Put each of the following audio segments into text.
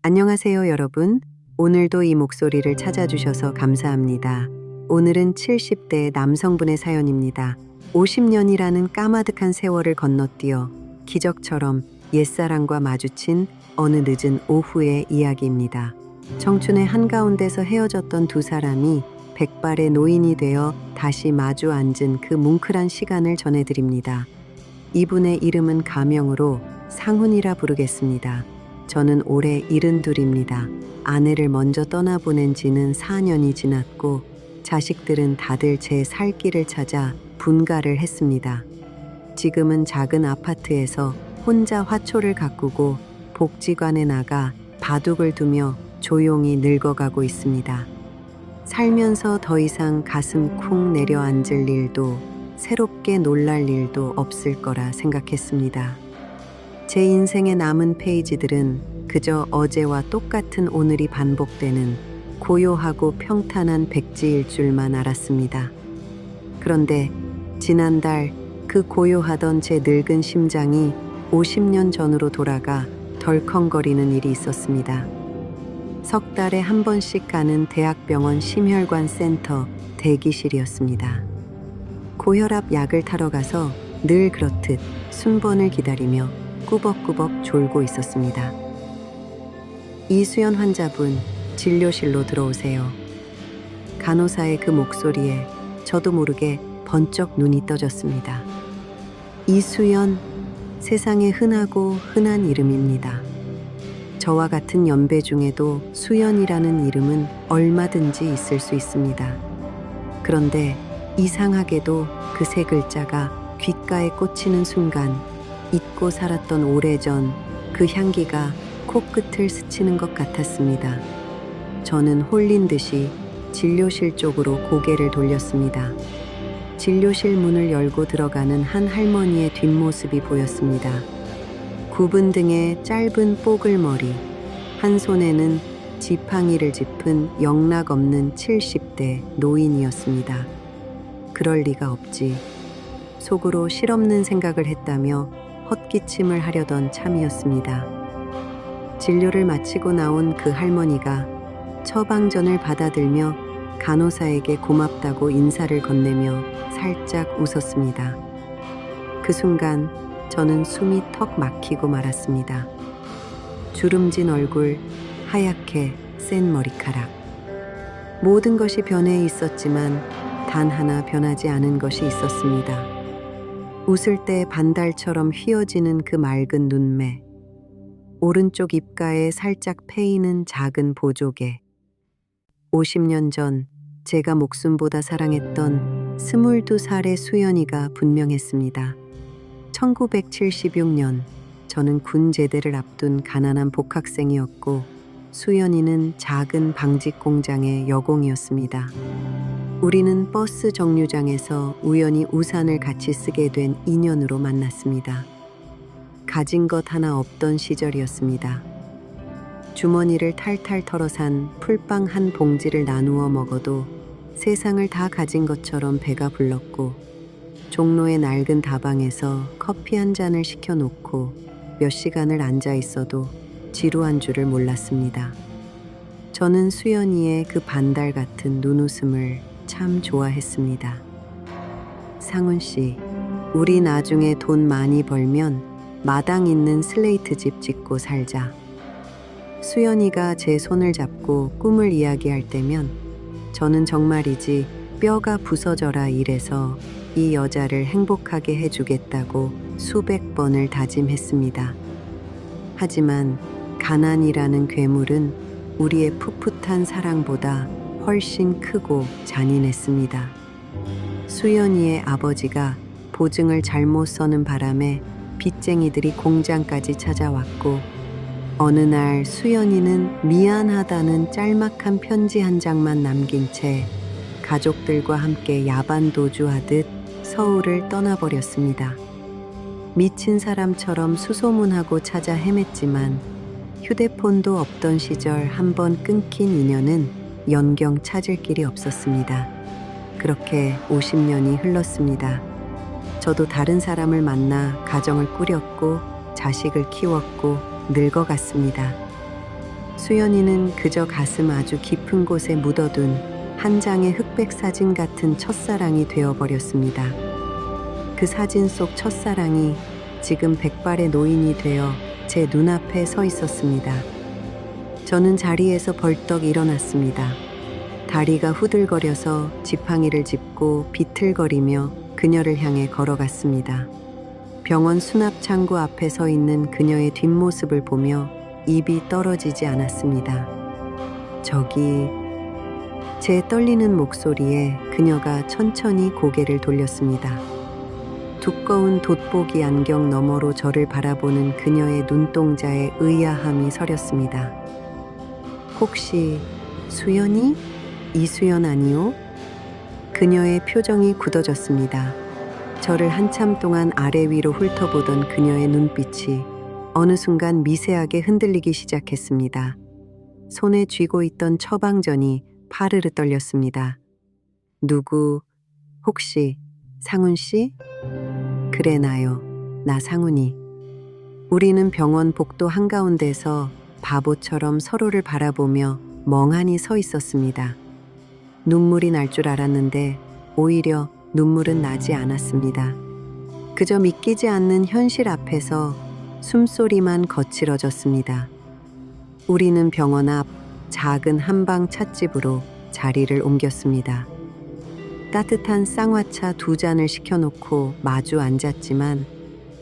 안녕하세요, 여러분. 오늘도 이 목소리를 찾아주셔서 감사합니다. 오늘은 70대 남성분의 사연입니다. 50년이라는 까마득한 세월을 건너뛰어 기적처럼 옛사랑과 마주친 어느 늦은 오후의 이야기입니다. 청춘의 한가운데서 헤어졌던 두 사람이 백발의 노인이 되어 다시 마주 앉은 그 뭉클한 시간을 전해드립니다. 이분의 이름은 가명으로 상훈이라 부르겠습니다. 저는 올해 72입니다. 아내를 먼저 떠나보낸 지는 4년이 지났고 자식들은 다들 제 살 길을 찾아 분가를 했습니다. 지금은 작은 아파트에서 혼자 화초를 가꾸고 복지관에 나가 바둑을 두며 조용히 늙어가고 있습니다. 살면서 더 이상 가슴 쿵 내려앉을 일도 새롭게 놀랄 일도 없을 거라 생각했습니다. 제 인생의 남은 페이지들은 그저 어제와 똑같은 오늘이 반복되는 고요하고 평탄한 백지일 줄만 알았습니다. 그런데 지난달 그 고요하던 제 늙은 심장이 50년 전으로 돌아가 덜컹거리는 일이 있었습니다. 석 달에 한 번씩 가는 대학병원 심혈관 센터 대기실이었습니다. 고혈압 약을 타러 가서 늘 그렇듯 순번을 기다리며 꾸벅꾸벅 졸고 있었습니다. 이수연 환자분, 진료실로 들어오세요. 간호사의 그 목소리에 저도 모르게 번쩍 눈이 떠졌습니다. 이수연, 세상에 흔하고 흔한 이름입니다. 저와 같은 연배 중에도 수연이라는 이름은 얼마든지 있을 수 있습니다. 그런데 이상하게도 그 세 글자가 귓가에 꽂히는 순간 잊고 살았던 오래전 그 향기가 코끝을 스치는 것 같았습니다. 저는 홀린 듯이 진료실 쪽으로 고개를 돌렸습니다. 진료실 문을 열고 들어가는 한 할머니의 뒷모습이 보였습니다. 굽은 등에 짧은 뽀글머리, 한 손에는 지팡이를 짚은 영락 없는 70대 노인이었습니다. 그럴 리가 없지. 속으로 실없는 생각을 했다며 헛기침을 하려던 참이었습니다. 진료를 마치고 나온 그 할머니가 처방전을 받아들며 간호사에게 고맙다고 인사를 건네며 살짝 웃었습니다. 그 순간 저는 숨이 턱 막히고 말았습니다. 주름진 얼굴, 하얗게 센 머리카락. 모든 것이 변해 있었지만 단 하나 변하지 않은 것이 있었습니다. 웃을 때 반달처럼 휘어지는 그 맑은 눈매, 오른쪽 입가에 살짝 패이는 작은 보조개. 50년 전 제가 목숨보다 사랑했던 22살의 수연이가 분명했습니다. 1976년 저는 군 제대를 앞둔 가난한 복학생이었고 수연이는 작은 방직 공장의 여공이었습니다. 우리는 버스 정류장에서 우연히 우산을 같이 쓰게 된 인연으로 만났습니다. 가진 것 하나 없던 시절이었습니다. 주머니를 탈탈 털어 산 풀빵 한 봉지를 나누어 먹어도 세상을 다 가진 것처럼 배가 불렀고 종로의 낡은 다방에서 커피 한 잔을 시켜놓고 몇 시간을 앉아 있어도 지루한 줄을 몰랐습니다. 저는 수연이의 그 반달 같은 눈웃음을 참 좋아했습니다. 상훈 씨, 우리 나중에 돈 많이 벌면 마당 있는 슬레이트 집 짓고 살자. 수연이가 제 손을 잡고 꿈을 이야기할 때면 저는 정말이지 뼈가 부서져라 이래서 이 여자를 행복하게 해주겠다고 수백 번을 다짐했습니다. 하지만 가난이라는 괴물은 우리의 풋풋한 사랑보다 훨씬 크고 잔인했습니다. 수연이의 아버지가 보증을 잘못 서는 바람에 빚쟁이들이 공장까지 찾아왔고 어느 날 수연이는 미안하다는 짤막한 편지 한 장만 남긴 채 가족들과 함께 야반 도주하듯 서울을 떠나버렸습니다. 미친 사람처럼 수소문하고 찾아 헤맸지만 휴대폰도 없던 시절 한번 끊긴 인연은 연경 찾을 길이 없었습니다. 그렇게 50년이 흘렀습니다. 저도 다른 사람을 만나 가정을 꾸렸고 자식을 키웠고 늙어갔습니다. 수연이는 그저 가슴 아주 깊은 곳에 묻어둔 한 장의 흑백 사진 같은 첫사랑이 되어버렸습니다. 그 사진 속 첫사랑이 지금 백발의 노인이 되어 제 눈앞에 서 있었습니다. 저는 자리에서 벌떡 일어났습니다. 다리가 후들거려서 지팡이를 짚고 비틀거리며 그녀를 향해 걸어갔습니다. 병원 수납 창구 앞에 서 있는 그녀의 뒷모습을 보며 입이 떨어지지 않았습니다. 저기, 제 떨리는 목소리에 그녀가 천천히 고개를 돌렸습니다. 두꺼운 돋보기 안경 너머로 저를 바라보는 그녀의 눈동자에 의아함이 서렸습니다. 혹시 수연이? 이수연 아니오? 그녀의 표정이 굳어졌습니다. 저를 한참 동안 아래 위로 훑어보던 그녀의 눈빛이 어느 순간 미세하게 흔들리기 시작했습니다. 손에 쥐고 있던 처방전이 파르르 떨렸습니다. 누구? 혹시 상훈 씨? 그래, 나요. 나 상훈이. 우리는 병원 복도 한가운데서 바보처럼 서로를 바라보며 멍하니 서 있었습니다. 눈물이 날 줄 알았는데 오히려 눈물은 나지 않았습니다. 그저 믿기지 않는 현실 앞에서 숨소리만 거칠어졌습니다. 우리는 병원 앞 작은 한방 찻집으로 자리를 옮겼습니다. 따뜻한 쌍화차 2잔을 시켜놓고 마주 앉았지만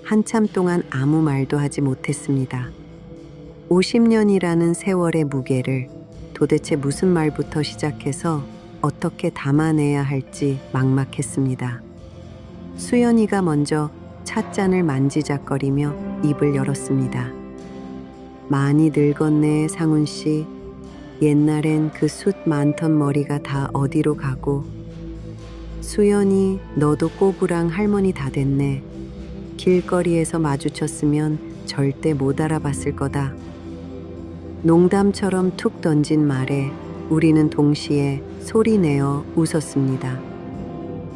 한참 동안 아무 말도 하지 못했습니다. 50년이라는 세월의 무게를 도대체 무슨 말부터 시작해서 어떻게 담아내야 할지 막막했습니다. 수연이가 먼저 찻잔을 만지작거리며 입을 열었습니다. 많이 늙었네, 상훈 씨. 옛날엔 그 숱 많던 머리가 다 어디로 가고. 수연이, 너도 꼬부랑 할머니 다 됐네. 길거리에서 마주쳤으면 절대 못 알아봤을 거다. 농담처럼 툭 던진 말에 우리는 동시에 소리내어 웃었습니다.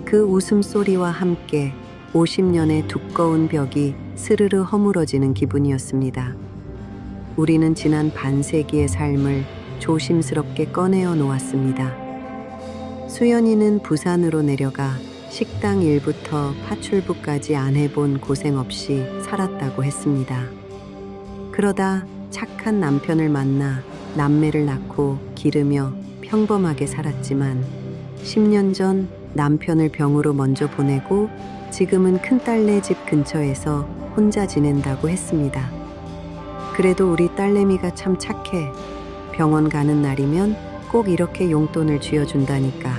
그 웃음소리와 함께 50년의 두꺼운 벽이 스르르 허물어지는 기분이었습니다. 우리는 지난 반세기의 삶을 조심스럽게 꺼내어 놓았습니다. 수연이는 부산으로 내려가 식당 일부터 파출부까지 안 해본 고생 없이 살았다고 했습니다. 그러다 착한 남편을 만나 남매를 낳고 기르며 평범하게 살았지만 10년 전 남편을 병으로 먼저 보내고 지금은 큰딸네 집 근처에서 혼자 지낸다고 했습니다. 그래도 우리 딸내미가 참 착해. 병원 가는 날이면 꼭 이렇게 용돈을 쥐어준다니까.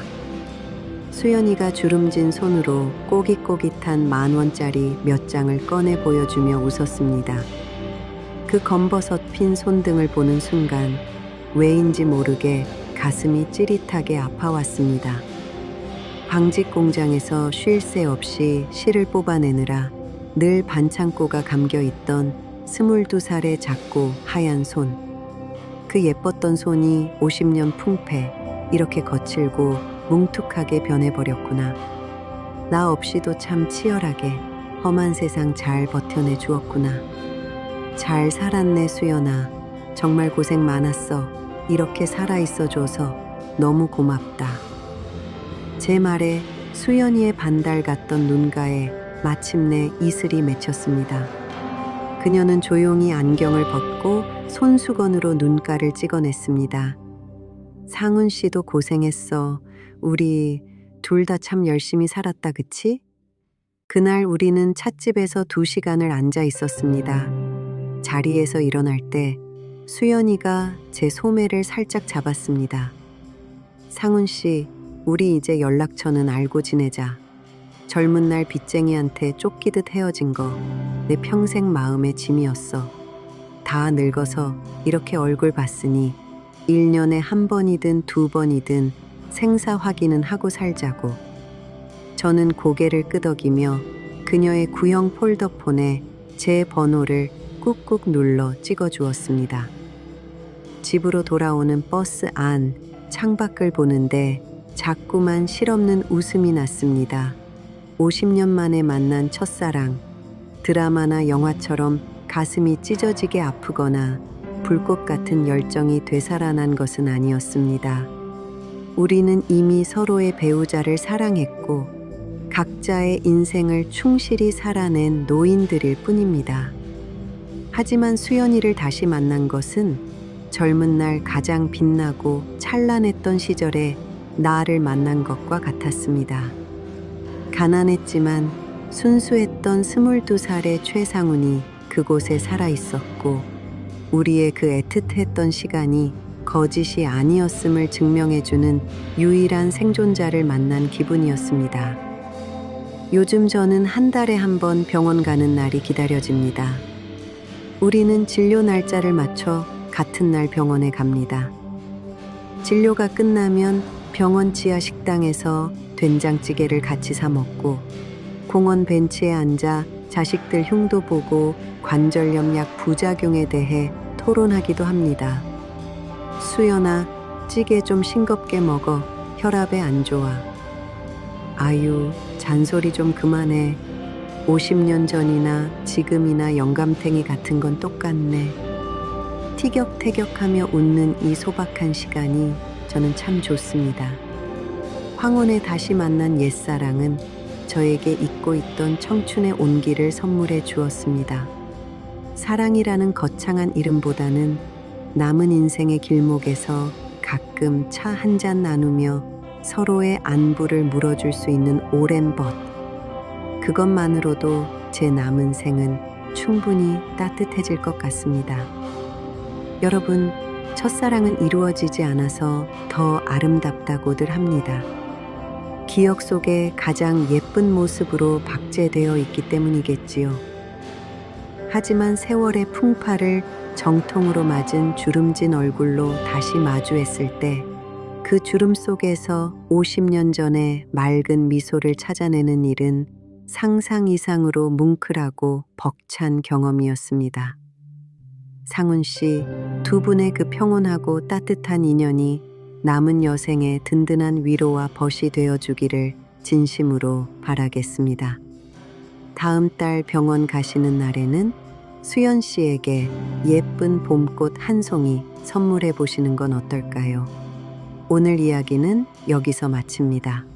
수연이가 주름진 손으로 꼬깃꼬깃한 10,000원짜리 몇 장을 꺼내 보여주며 웃었습니다. 그 검버섯 핀 손등을 보는 순간 왜인지 모르게 가슴이 찌릿하게 아파왔습니다. 방직 공장에서 쉴 새 없이 실을 뽑아내느라 늘 반창고가 감겨있던 22살의 작고 하얀 손. 그 예뻤던 손이 50년 풍패 이렇게 거칠고 뭉툭하게 변해버렸구나. 나 없이도 참 치열하게 험한 세상 잘 버텨내 주었구나. 잘 살았네, 수연아. 정말 고생 많았어. 이렇게 살아있어줘서 너무 고맙다. 제 말에 수연이의 반달 같던 눈가에 마침내 이슬이 맺혔습니다. 그녀는 조용히 안경을 벗고 손수건으로 눈가를 찍어냈습니다. 상훈 씨도 고생했어. 우리 둘 다 참 열심히 살았다, 그치? 그날 우리는 찻집에서 2시간을 앉아 있었습니다. 자리에서 일어날 때 수연이가 제 소매를 살짝 잡았습니다. 상훈 씨, 우리 이제 연락처는 알고 지내자. 젊은 날 빚쟁이한테 쫓기듯 헤어진 거 내 평생 마음의 짐이었어. 다 늙어서 이렇게 얼굴 봤으니 1년에 1번이든 2번이든 생사 확인은 하고 살자고. 저는 고개를 끄덕이며 그녀의 구형 폴더폰에 제 번호를 꾹꾹 눌러 찍어주었습니다. 집으로 돌아오는 버스 안 창밖을 보는데 자꾸만 실없는 웃음이 났습니다. 50년 만에 만난 첫사랑, 드라마나 영화처럼 가슴이 찢어지게 아프거나 불꽃 같은 열정이 되살아난 것은 아니었습니다. 우리는 이미 서로의 배우자를 사랑했고 각자의 인생을 충실히 살아낸 노인들일 뿐입니다. 하지만 수연이를 다시 만난 것은 젊은 날 가장 빛나고 찬란했던 시절에 나를 만난 것과 같았습니다. 가난했지만 순수했던 22살의 최상훈이 그곳에 살아 있었고 우리의 그 애틋했던 시간이 거짓이 아니었음을 증명해주는 유일한 생존자를 만난 기분이었습니다. 요즘 저는 한 달에 한 번 병원 가는 날이 기다려집니다. 우리는 진료 날짜를 맞춰 같은 날 병원에 갑니다. 진료가 끝나면 병원 지하 식당에서 된장찌개를 같이 사 먹고 공원 벤치에 앉아 자식들 흉도 보고 관절염 약 부작용에 대해 토론하기도 합니다. 수연아, 찌개 좀 싱겁게 먹어. 혈압에 안 좋아. 아유, 잔소리 좀 그만해. 50년 전이나 지금이나 영감탱이 같은 건 똑같네. 티격태격하며 웃는 이 소박한 시간이 저는 참 좋습니다. 황혼에 다시 만난 옛사랑은 저에게 잊고 있던 청춘의 온기를 선물해 주었습니다. 사랑이라는 거창한 이름보다는 남은 인생의 길목에서 가끔 차 한 잔 나누며 서로의 안부를 물어줄 수 있는 오랜 벗. 그것만으로도 제 남은 생은 충분히 따뜻해질 것 같습니다. 여러분, 첫사랑은 이루어지지 않아서 더 아름답다고들 합니다. 기억 속에 가장 예쁜 모습으로 박제되어 있기 때문이겠지요. 하지만 세월의 풍파를 정통으로 맞은 주름진 얼굴로 다시 마주했을 때 그 주름 속에서 50년 전의 맑은 미소를 찾아내는 일은 상상 이상으로 뭉클하고 벅찬 경험이었습니다. 상훈 씨, 두 분의 그 평온하고 따뜻한 인연이 남은 여생의 든든한 위로와 벗이 되어주기를 진심으로 바라겠습니다. 다음 달 병원 가시는 날에는 수연 씨에게 예쁜 봄꽃 한 송이 선물해 보시는 건 어떨까요? 오늘 이야기는 여기서 마칩니다.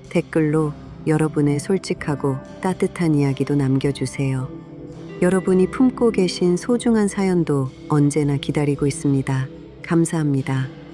댓글로 여러분의 솔직하고 따뜻한 이야기도 남겨주세요. 여러분이 품고 계신 소중한 사연도 언제나 기다리고 있습니다. 감사합니다.